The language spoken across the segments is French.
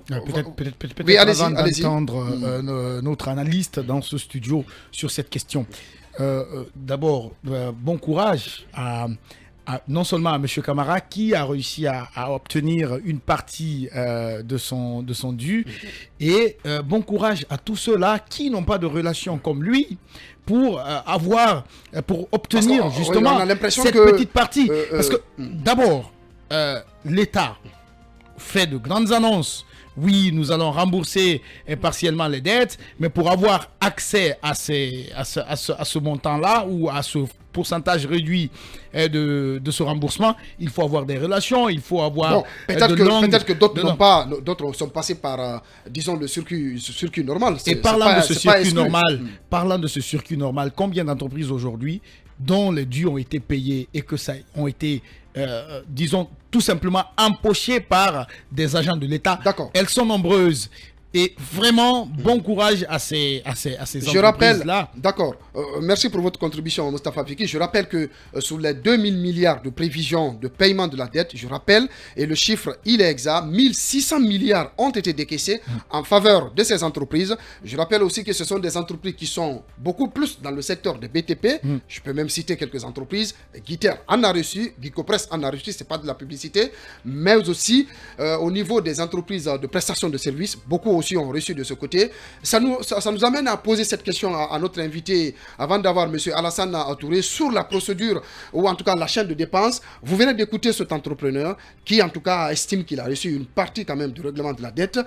Peut-être Oui, allez-y, avant allez-y. d'entendre notre analyste dans ce studio sur cette question. D'abord, bon courage non seulement à M. Camara qui a réussi à obtenir une partie de son dû, et bon courage à tous ceux-là qui n'ont pas de relation comme lui pour Parce qu'on obtenir oui, on justement a l'impression cette que... petite partie. Parce que d'abord, l'État fait de grandes annonces. Oui, nous allons rembourser partiellement les dettes, mais pour avoir accès à ce montant-là ou à ce pourcentage réduit de ce remboursement, il faut avoir des relations, il faut avoir Bon, peut-être que d'autres de n'ont longues- pas, d'autres sont passés par, disons, le circuit normal. Et parlant de ce circuit normal, combien d'entreprises aujourd'hui dont les dus ont été payés et que ça ont été, disons, tout simplement empochés par des agents de l'État? D'accord. Elles sont nombreuses. Et vraiment, bon courage à ces Je rappelle, entreprises-là. d'accord, merci pour votre contribution, Moustapha Fiki. Je rappelle que sur les 2000 milliards de prévisions de paiement de la dette, je rappelle, et le chiffre, il est exact, 1600 milliards ont été décaissés en faveur de ces entreprises. Je rappelle aussi que ce sont des entreprises qui sont beaucoup plus dans le secteur des BTP. Je peux même citer quelques entreprises. Guiter en a reçu, Gicopress en a reçu, ce n'est pas de la publicité, mais aussi au niveau des entreprises de prestation de services, beaucoup aussi ont reçu de ce côté. Ça nous amène à poser cette question à notre invité avant d'avoir M. Alassane Touré sur la procédure ou en tout cas la chaîne de dépenses. Vous venez d'écouter cet entrepreneur qui en tout cas estime qu'il a reçu une partie quand même du règlement de la dette.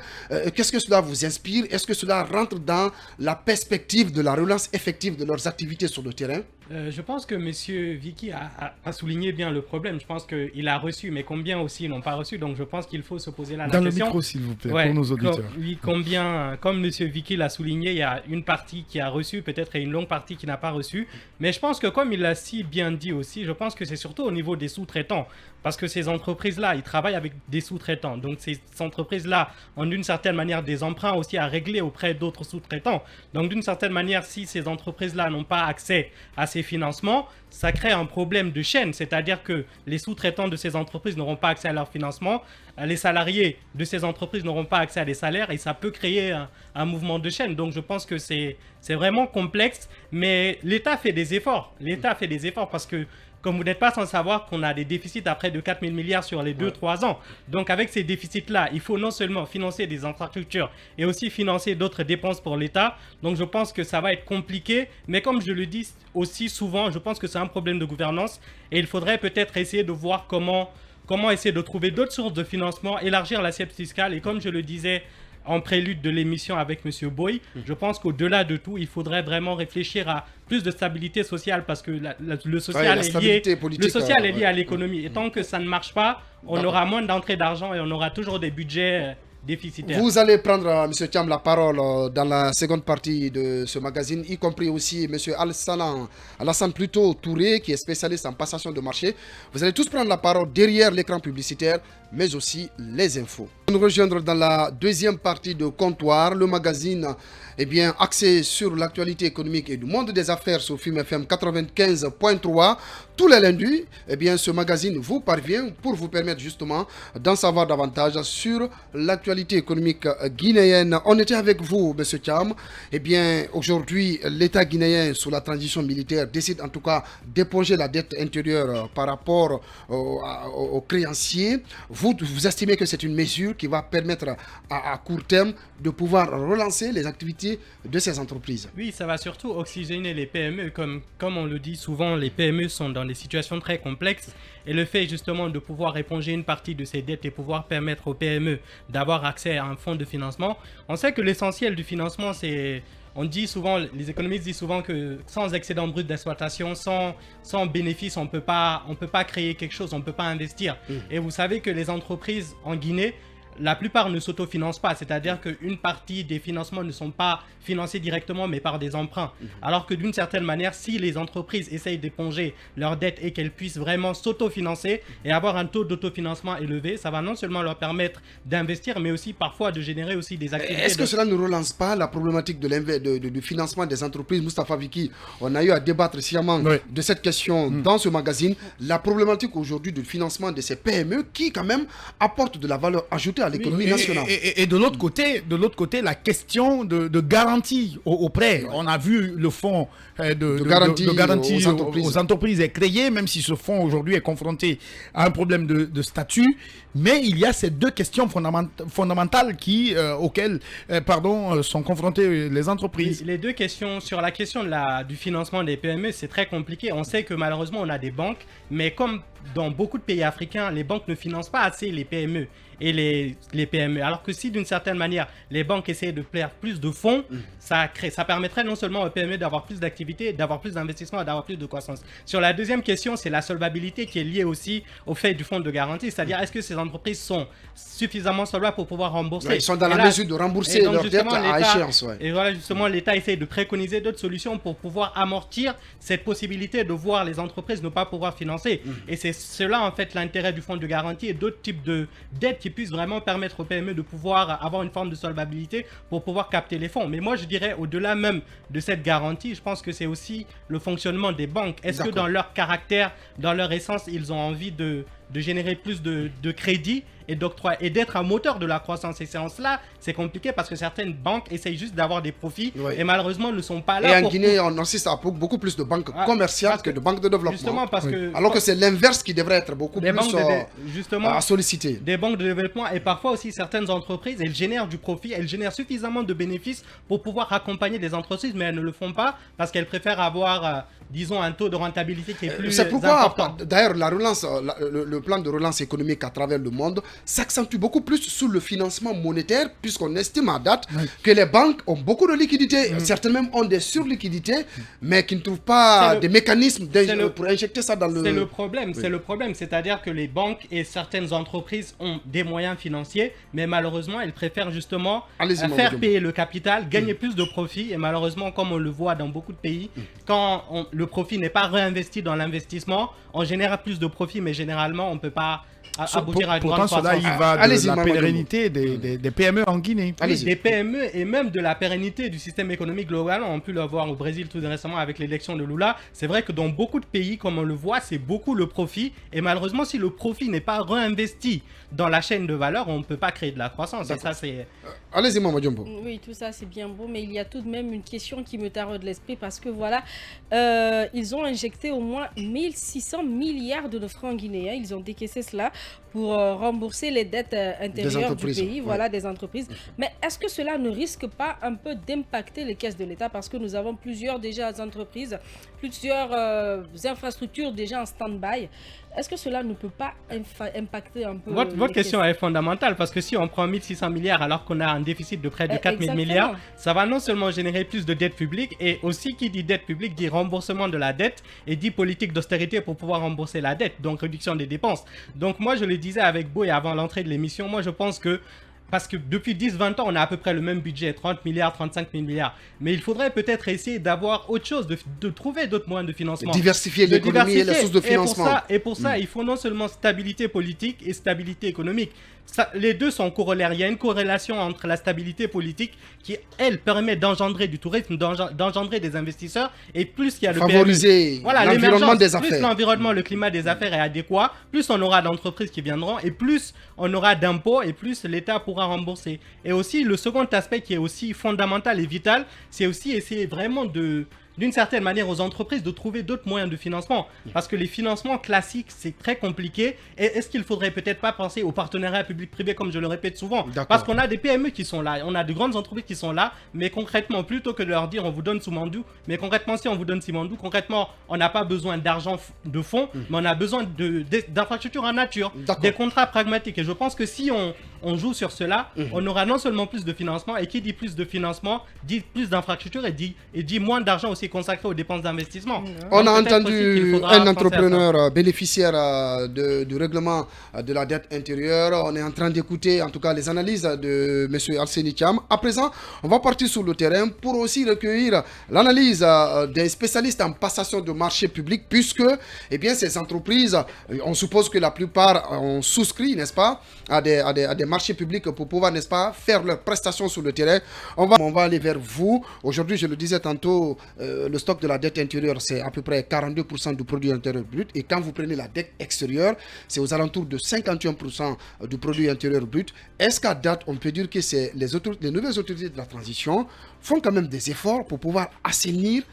Qu'est-ce que cela vous inspire? Est-ce que cela rentre dans la perspective de la relance effective de leurs activités sur le terrain? Je pense que M. Vicky a souligné bien le problème. Je pense qu'il a reçu, mais combien aussi n'ont pas reçu. Donc je pense qu'il faut se poser là la Dans question. le micro, s'il vous plaît, Ouais, pour nos auditeurs. oui, combien, comme M. Vicky l'a souligné, il y a une partie qui a reçu, peut-être, et une longue partie qui n'a pas reçu. Mais je pense que, comme il l'a si bien dit aussi, je pense que c'est surtout au niveau des sous-traitants. Parce que ces entreprises-là, ils travaillent avec des sous-traitants. Donc ces entreprises-là ont d'une certaine manière des emprunts aussi à régler auprès d'autres sous-traitants. Donc d'une certaine manière, si ces entreprises-là n'ont pas accès à ces financements, ça crée un problème de chaîne. C'est-à-dire que les sous-traitants de ces entreprises n'auront pas accès à leur financement, les salariés de ces entreprises n'auront pas accès à des salaires et ça peut créer un mouvement de chaîne. Donc je pense que c'est vraiment complexe, mais l'État fait des efforts. L'État fait des efforts parce que comme vous n'êtes pas sans savoir qu'on a des déficits à près de 4 000 milliards sur les 2-3 ans. Donc avec ces déficits-là, il faut non seulement financer des infrastructures et aussi financer d'autres dépenses pour l'État. Donc je pense que ça va être compliqué. Mais comme je le dis aussi souvent, je pense que c'est un problème de gouvernance. Et il faudrait peut-être essayer de voir comment essayer de trouver d'autres sources de financement, élargir l'assiette fiscale. Et comme je le disais en prélude de l'émission avec M. Boy, je pense qu'au-delà de tout, il faudrait vraiment réfléchir à plus de stabilité sociale parce que le social est lié à l'économie. Et tant que ça ne marche pas, on aura moins d'entrées d'argent et on aura toujours des budgets déficitaires. Vous allez prendre, M. Thiam, la parole dans la seconde partie de ce magazine, y compris aussi M. Alassane plutôt Touré, qui est spécialiste en passation de marché. Vous allez tous prendre la parole derrière l'écran publicitaire, mais aussi les infos. Nous rejoindre dans la deuxième partie de Comptoir, le magazine axé sur l'actualité économique et du monde des affaires sur Film FM 95.3. Tous les lundis, ce magazine vous parvient pour vous permettre justement d'en savoir davantage sur l'actualité économique guinéenne. On était avec vous, M. Thiam. Aujourd'hui, l'État guinéen, sous la transition militaire, décide en tout cas d'éponger la dette intérieure par rapport aux créanciers. Vous estimez que c'est une mesure qui va permettre à court terme de pouvoir relancer les activités de ces entreprises? Oui, ça va surtout oxygéner les PME. Comme on le dit souvent, les PME sont dans des situations très complexes. Et le fait justement de pouvoir éponger une partie de ces dettes et pouvoir permettre aux PME d'avoir accès à un fonds de financement. On sait que l'essentiel du financement, c'est... On dit souvent, les économistes disent souvent que sans excédent brut d'exploitation, sans bénéfice, on peut pas créer quelque chose, on ne peut pas investir. Et vous savez que les entreprises en Guinée, la plupart ne s'autofinancent pas, c'est-à-dire qu'une partie des financements ne sont pas financés directement mais par des emprunts. Alors que d'une certaine manière, si les entreprises essayent d'éponger leurs dettes et qu'elles puissent vraiment s'autofinancer et avoir un taux d'autofinancement élevé, ça va non seulement leur permettre d'investir mais aussi parfois de générer aussi des activités. Est-ce que cela ne relance pas la problématique du financement des entreprises? Moustapha Vicky, on a eu à débattre sciemment de cette question dans ce magazine. La problématique aujourd'hui du financement de ces PME qui quand même apportent de la valeur ajoutée à l'économie nationale. Et de l'autre côté, la question de garantie au prêt. On a vu le fonds de garantie aux entreprises est créé, même si ce fonds aujourd'hui est confronté à un problème de statut. Mais il y a ces deux questions fondamentales auxquelles sont confrontées les entreprises. Les deux questions, sur la question du financement des PME, c'est très compliqué. On sait que malheureusement, on a des banques, mais comme dans beaucoup de pays africains, les banques ne financent pas assez les PME et les PME. Alors que si d'une certaine manière, les banques essaient de plaire plus de fonds, ça permettrait non seulement aux PME d'avoir plus d'activités, d'avoir plus d'investissements, d'avoir plus de croissance. Sur la deuxième question, c'est la solvabilité qui est liée aussi au fait du fonds de garantie. C'est-à-dire, est-ce que ces entreprises sont suffisamment solvables pour pouvoir rembourser? Ils sont dans la mesure de rembourser leur dette à échéance. Et voilà, justement, l'État essaie de préconiser d'autres solutions pour pouvoir amortir cette possibilité de voir les entreprises ne pas pouvoir financer. Et c'est cela, en fait, l'intérêt du fonds de garantie et d'autres types de dettes qui puissent vraiment permettre aux PME de pouvoir avoir une forme de solvabilité pour pouvoir capter les fonds. Mais moi, je dirais, au-delà même de cette garantie, je pense que c'est aussi le fonctionnement des banques. Est-ce que dans leur caractère, dans leur essence, ils ont envie de générer plus de crédits et d'octroi et d'être un moteur de la croissance? Et c'est en cela, c'est compliqué parce que certaines banques essayent juste d'avoir des profits et malheureusement ne sont pas là. Et en Guinée, on assiste à beaucoup plus de banques commerciales que de banques de développement. Justement parce que... Alors que c'est l'inverse qui devrait être beaucoup plus à solliciter. Des banques de développement et parfois aussi certaines entreprises, elles génèrent du profit, elles génèrent suffisamment de bénéfices pour pouvoir accompagner des entreprises, mais elles ne le font pas parce qu'elles préfèrent avoir, disons, un taux de rentabilité qui est plus important. C'est pourquoi, d'ailleurs, la relance, le plan de relance économique à travers le monde s'accentue beaucoup plus sur le financement monétaire, puisqu'on estime à date que les banques ont beaucoup de liquidités, certaines même ont des surliquidités, mais qui ne trouvent pas des mécanismes pour injecter ça dans le... C'est le problème, c'est-à-dire que les banques et certaines entreprises ont des moyens financiers, mais malheureusement, elles préfèrent justement faire payer le capital, gagner plus de profit, et malheureusement, comme on le voit dans beaucoup de pays, quand le profit n'est pas réinvesti dans l'investissement, on génère plus de profit, mais généralement, on ne peut pas aboutir à une grande croissance. Pourtant, cela, il va de la pérennité des PME en Guinée. Des PME et même de la pérennité du système économique global. On a pu le voir au Brésil tout récemment avec l'élection de Lula. C'est vrai que dans beaucoup de pays, comme on le voit, c'est beaucoup le profit. Et malheureusement, si le profit n'est pas réinvesti dans la chaîne de valeur, on ne peut pas créer de la croissance. Et ça, c'est... Allez-y, Maman Diombo. Oui, tout ça, c'est bien beau, mais il y a tout de même une question qui me taraude l'esprit parce que voilà, ils ont injecté au moins 1600 milliards de francs guinéens. Ils ont décaissé cela pour rembourser les dettes intérieures du pays, des entreprises. Mais est-ce que cela ne risque pas un peu d'impacter les caisses de l'État parce que nous avons plusieurs déjà entreprises, plusieurs infrastructures déjà en stand-by? Est-ce que cela ne peut pas impacter un peu Votre question est fondamentale parce que si on prend 1600 milliards alors qu'on a un déficit de près de 4000 milliards, ça va non seulement générer plus de dettes publiques et aussi qui dit dette publique dit remboursement de la dette et dit politique d'austérité pour pouvoir rembourser la dette, donc réduction des dépenses. Donc moi je le disais avec Boy avant l'entrée de l'émission, moi je pense que parce que depuis 10-20 ans, on a à peu près le même budget, 30 milliards, 35 milliards. Mais il faudrait peut-être essayer d'avoir autre chose, de trouver d'autres moyens de financement. Diversifier l'économie et les sources de financement. Et pour ça, il faut non seulement stabilité politique et stabilité économique. Les deux sont corollaires. Il y a une corrélation entre la stabilité politique qui, elle, permet d'engendrer du tourisme, d'engendrer des investisseurs. Et plus il y a le favoriser l'environnement des affaires. Plus l'environnement, le climat des affaires est adéquat, plus on aura d'entreprises qui viendront et plus on aura d'impôts et plus l'État pourra rembourser. Et aussi, le second aspect qui est aussi fondamental et vital, c'est aussi essayer vraiment d'une certaine manière aux entreprises de trouver d'autres moyens de financement. Parce que les financements classiques, c'est très compliqué. Et est-ce qu'il ne faudrait peut-être pas penser au partenariat public-privé, comme je le répète souvent? Parce qu'on a des PME qui sont là, on a de grandes entreprises qui sont là, mais concrètement, plutôt que de leur dire on vous donne Simandou, mais concrètement, si on vous donne Simandou, concrètement, on n'a pas besoin d'argent de fonds, mais on a besoin d'infrastructures en nature, des contrats pragmatiques. Et je pense que si on joue sur cela, on aura non seulement plus de financement, et qui dit plus de financement, dit plus d'infrastructures et dit moins d'argent aussi consacré aux dépenses d'investissement. On a entendu un entrepreneur bénéficiaire du règlement de la dette intérieure. On est en train d'écouter en tout cas les analyses de M. Arseni Thiam. À présent, on va partir sur le terrain pour aussi recueillir l'analyse des spécialistes en passation de marché public, puisque ces entreprises, on suppose que la plupart ont souscrit, n'est-ce pas, à des marchés publics pour pouvoir, n'est-ce pas, faire leurs prestations sur le terrain. On va aller vers vous. Aujourd'hui, je le disais tantôt, le stock de la dette intérieure, c'est à peu près 42% du produit intérieur brut. Et quand vous prenez la dette extérieure, c'est aux alentours de 51% du produit intérieur brut. Est-ce qu'à date, on peut dire que les nouvelles autorités de la transition font quand même des efforts pour pouvoir assainir,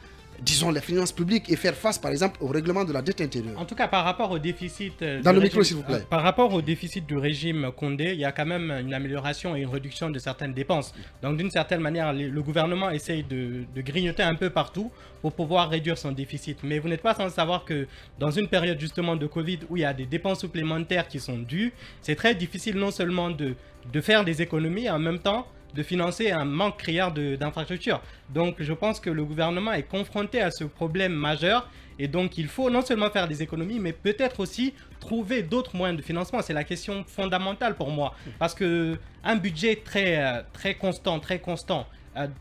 disons, les finances publiques et faire face, par exemple, au règlement de la dette intérieure? En tout cas, par rapport au déficit... Dans le micro, s'il vous plaît. Par rapport au déficit du régime Condé, il y a quand même une amélioration et une réduction de certaines dépenses. Donc, d'une certaine manière, le gouvernement essaye de grignoter un peu partout pour pouvoir réduire son déficit. Mais vous n'êtes pas sans savoir que dans une période justement de Covid où il y a des dépenses supplémentaires qui sont dues, c'est très difficile non seulement de faire des économies, en même temps de financer un manque criard d'infrastructures. Donc je pense que le gouvernement est confronté à ce problème majeur et donc il faut non seulement faire des économies mais peut-être aussi trouver d'autres moyens de financement. C'est la question fondamentale pour moi parce que un budget très constant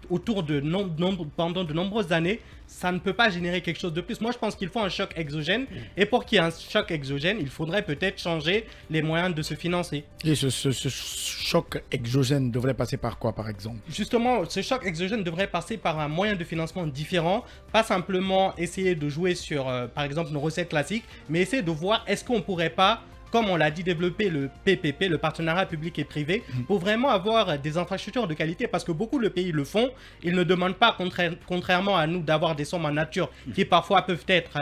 autour de pendant de nombreuses années, ça ne peut pas générer quelque chose de plus. Moi, je pense qu'il faut un choc exogène. Et pour qu'il y ait un choc exogène, il faudrait peut-être changer les moyens de se financer. Et ce choc exogène devrait passer par quoi, par exemple? Justement, ce choc exogène devrait passer par un moyen de financement différent. Pas simplement essayer de jouer sur, par exemple, nos recettes classiques, mais essayer de voir est-ce qu'on ne pourrait pas, comme on l'a dit, développer le PPP, le partenariat public et privé, pour vraiment avoir des infrastructures de qualité, parce que beaucoup de pays le font. Ils ne demandent pas, contrairement à nous, d'avoir des sommes en nature qui parfois peuvent être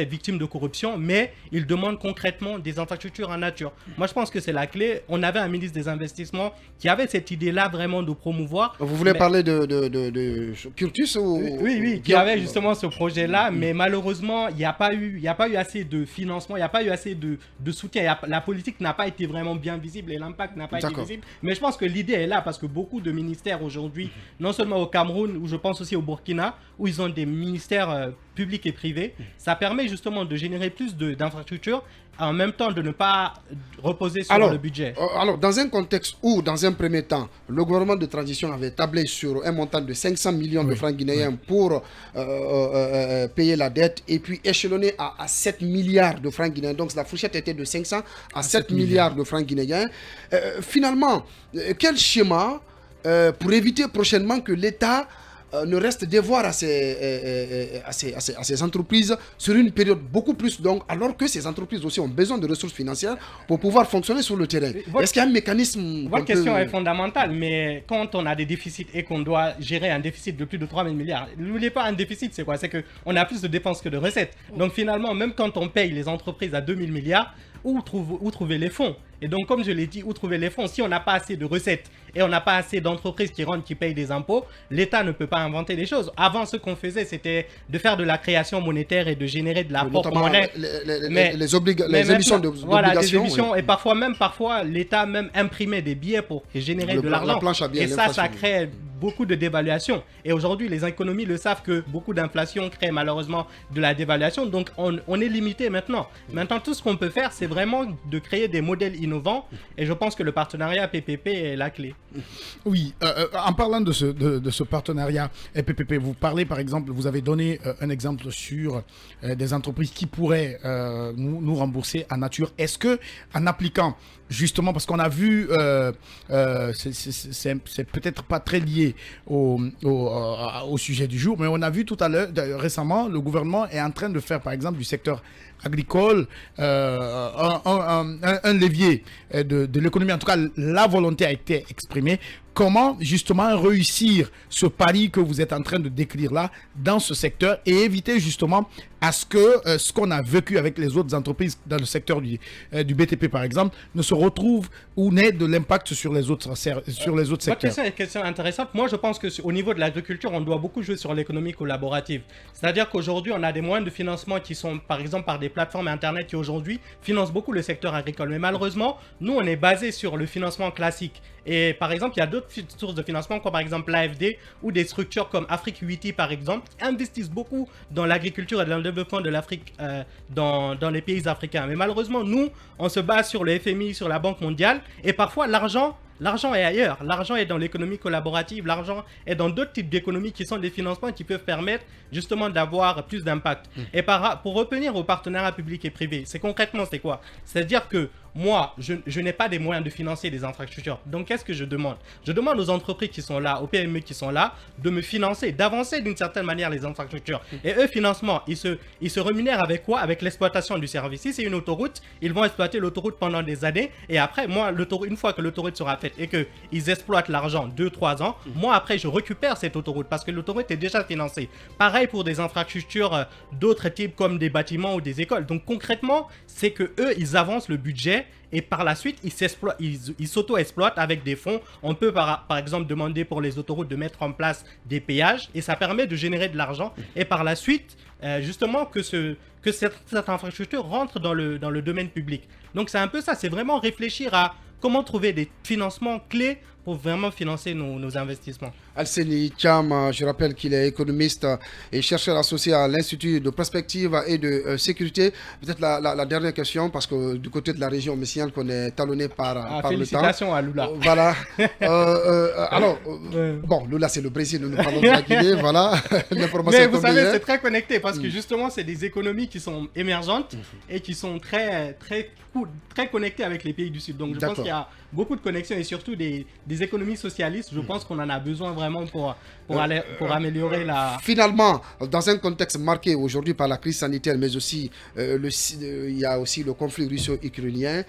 victimes de corruption, mais ils demandent concrètement des infrastructures en nature. Moi, je pense que c'est la clé. On avait un ministre des Investissements qui avait cette idée-là vraiment de promouvoir. Vous voulez parler de Curtis ou... Oui, qui avait justement ce projet-là, mais malheureusement, il n'y a pas eu assez de financement, il n'y a pas eu assez de soutien. La politique n'a pas été vraiment bien visible et l'impact n'a pas été visible. Mais je pense que l'idée est là parce que beaucoup de ministères aujourd'hui, non seulement au Cameroun, ou je pense aussi au Burkina, où ils ont des ministères publics et privés, ça permet justement de générer plus d'infrastructures en même temps de ne pas reposer sur le budget. Alors, dans un contexte où, dans un premier temps, le gouvernement de transition avait tablé sur un montant de 500 millions de francs guinéens pour payer la dette et puis échelonné à 7 milliards de francs guinéens. Donc, la fourchette était de 500 à 7 milliards de francs guinéens. Finalement, quel schéma pour éviter prochainement que l'État ne reste devoir à ces entreprises sur une période beaucoup plus longue, alors que ces entreprises aussi ont besoin de ressources financières pour pouvoir fonctionner sur le terrain. Est-ce qu'il y a un mécanisme? Votre question est fondamentale, mais quand on a des déficits et qu'on doit gérer un déficit de plus de 3 000 milliards, n'oubliez pas, un déficit, c'est quoi? C'est qu'on a plus de dépenses que de recettes. Donc finalement, même quand on paye les entreprises à 2 000 milliards, où trouver les fonds? Et donc, comme je l'ai dit, où trouver les fonds? Si on n'a pas assez de recettes et on n'a pas assez d'entreprises qui rentrent, qui payent des impôts, l'État ne peut pas inventer des choses. Avant, ce qu'on faisait, c'était de faire de la création monétaire et de générer de la propre monnaie. Les émissions d'obligations. Voilà, des émissions. Et parfois, l'État même imprimait des billets pour générer de l'argent. Et ça crée beaucoup de dévaluation. Et aujourd'hui, les économies le savent que beaucoup d'inflation crée malheureusement de la dévaluation. Donc, on est limité maintenant. Maintenant, tout ce qu'on peut faire, c'est vraiment de créer des modèles innovants. Et je pense que le partenariat PPP est la clé. Oui, en parlant de ce partenariat PPP, vous parlez par exemple, vous avez donné un exemple sur des entreprises qui pourraient nous rembourser en nature. Est-ce que en appliquant justement, parce qu'on a vu, c'est peut-être pas très lié au sujet du jour, mais on a vu tout à l'heure, récemment, le gouvernement est en train de faire par exemple du secteur agricole un levier de l'économie. En tout cas, la volonté a été exprimée. Comment justement réussir ce pari que vous êtes en train de décrire là dans ce secteur et éviter justement à ce que ce qu'on a vécu avec les autres entreprises dans le secteur du BTP par exemple ne se retrouve ou n'ait de l'impact sur les autres secteurs. Votre question est une question intéressante. Moi je pense qu'au niveau de l'agriculture on doit beaucoup jouer sur l'économie collaborative. C'est-à-dire qu'aujourd'hui on a des moyens de financement qui sont par exemple par des plateformes internet qui aujourd'hui financent beaucoup le secteur agricole. Mais malheureusement nous on est basé sur le financement classique. Et par exemple, il y a d'autres sources de financement, comme par exemple l'AFD ou des structures comme Afrique 8i, par exemple, qui investissent beaucoup dans l'agriculture et dans le développement de l'Afrique dans les pays africains. Mais malheureusement, nous, on se base sur le FMI, sur la Banque mondiale, et parfois l'argent L'argent est ailleurs. L'argent est dans l'économie collaborative. L'argent est dans d'autres types d'économies qui sont des financements qui peuvent permettre justement d'avoir plus d'impact. Et pour revenir aux partenariats publics et privés, c'est concrètement, c'est quoi? C'est-à-dire que moi, je n'ai pas des moyens de financer des infrastructures. Donc, qu'est-ce que je demande? Je demande aux entreprises qui sont là, aux PME qui sont là, de me financer, d'avancer d'une certaine manière les infrastructures. Et eux, financement, ils se rémunèrent avec quoi? Avec l'exploitation du service. Si c'est une autoroute, ils vont exploiter l'autoroute pendant des années. Et après, moi, une fois que l'autoroute sera faite et qu'ils exploitent l'argent 2-3 ans, moi, après, je récupère cette autoroute parce que l'autoroute est déjà financée. Pareil pour des infrastructures d'autres types comme des bâtiments ou des écoles. Donc, concrètement, c'est que eux, ils avancent le budget. Et par la suite, ils s'auto-exploitent avec des fonds. On peut par exemple demander pour les autoroutes de mettre en place des péages et ça permet de générer de l'argent. Et par la suite, justement, que cette infrastructure rentre dans le domaine public. Donc c'est un peu ça, c'est vraiment réfléchir à comment trouver des financements clés pour vraiment financer nos investissements. Alseni Thiam, je rappelle qu'il est économiste et chercheur associé à l'Institut de prospective et de sécurité. Peut-être la dernière question, parce que du côté de la région, on me signale qu'on est talonné par le temps. Félicitations à Lula. Voilà. Alors, bon, Lula, c'est le Brésil, nous parlons de la Guinée, voilà. L'information. Mais vous savez, c'est très connecté, parce que justement, c'est des économies qui sont émergentes et qui sont très connectées avec les pays du Sud. Donc, je pense qu'il y a beaucoup de connexions et surtout des économies socialistes. Je pense qu'on en a besoin vraiment pour améliorer la... Finalement, dans un contexte marqué aujourd'hui par la crise sanitaire, mais aussi il y a aussi le conflit russo-ukrainien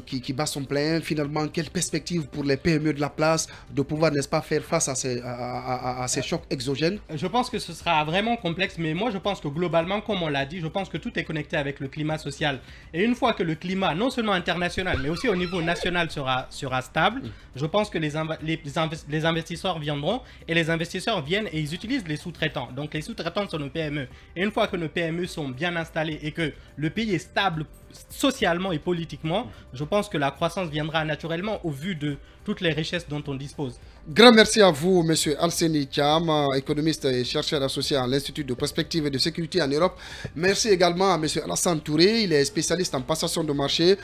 qui bat son plein. Finalement, quelle perspective pour les PME de la place de pouvoir, n'est-ce pas, faire face à ces chocs exogènes? Je pense que ce sera vraiment complexe, mais moi je pense que globalement, comme on l'a dit, je pense que tout est connecté avec le climat social. Et une fois que le climat, non seulement international, mais aussi au niveau national sera stable, je pense que les investisseurs viendront et les investisseurs viennent et ils utilisent les sous-traitants. Donc les sous-traitants sont nos PME. Et une fois que nos PME sont bien installés et que le pays est stable socialement et politiquement, je pense que la croissance viendra naturellement au vu de toutes les richesses dont on dispose. Grand merci à vous, M. Alseni Thiam, économiste et chercheur associé à l'Institut de prospective et de sécurité en Europe. Merci également à M. Alassane Touré, il est spécialiste en passation de marché.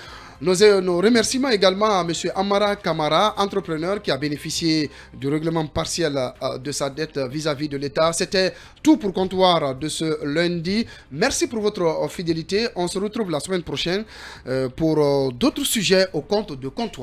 Nos remerciements également à M. Amara Kamara, entrepreneur qui a bénéficié du règlement partiel de sa dette vis-à-vis de l'État. C'était tout pour Comptoir de ce lundi. Merci pour votre fidélité. On se retrouve la semaine prochaine pour d'autres sujets au compte de Comptoir.